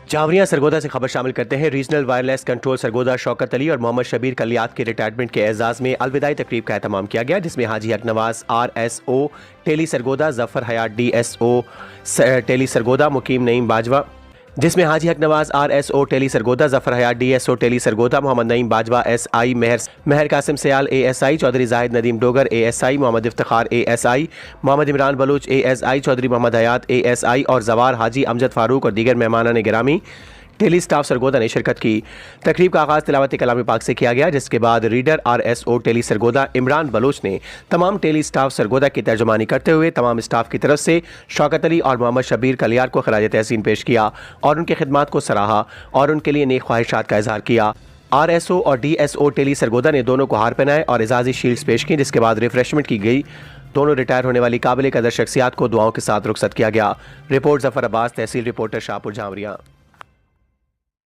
जावरिया सरगोदा से खबर शामिल करते हैं। Regional wireless control Sargodha Shaukat Ali और मोहम्मद शबीर कलियात के रिटायरमेंट के एजाज़ में अलविदाई तकरीब का एहतमाम किया गया, जिसमें हाजी हक नवाज RSO टेली सरगोदा, जफर हयात DSO टेली सरगोदा, मुकीम नईम बाजवा टेली Sargodha, Mohammad Naeem Bajwa SI, Mehar Qasim Sial ASI, Chaudhry Zahid Nadeem Dogar ASI, Mohammad Iftikhar ASI, Mohammad Imran Baloch ASI, Chaudhry Mohammad Hayat ASI और जवार हाजी अमजद फारूक और दीगर मेहमानान गिरामी टेली स्टाफ सरगोदा ने शिरकत की। तकरीब का आगाज़ तिलावत कलाम पाक से किया गया, जिसके बाद रीडर RSO टेली सरगोदा इमरान बलोच ने तमाम टेली स्टाफ सरगोदा की तर्जुमानी करते हुए तमाम स्टाफ की तरफ से शौकत अली और मोहम्मद शबीर कलियात को खराज तहसीन पेश किया और उनकी खिदमात को सराहा और उनके लिए नेक ख्वाहिशात का इजहार किया। RSO और DSO टेली सरगोदा ने दोनों को हार पहनाए और एजाजी शील्ड्स पेश की, जिसके बाद रिफ्रेशमेंट की गई। दोनों रिटायर होने वाली काबिल कदर शख्सियात को दुआओं के साथ रुखसत किया गया। रिपोर्ट जफर अब्बास, तहसील रिपोर्टर शाहपुर जावरिया।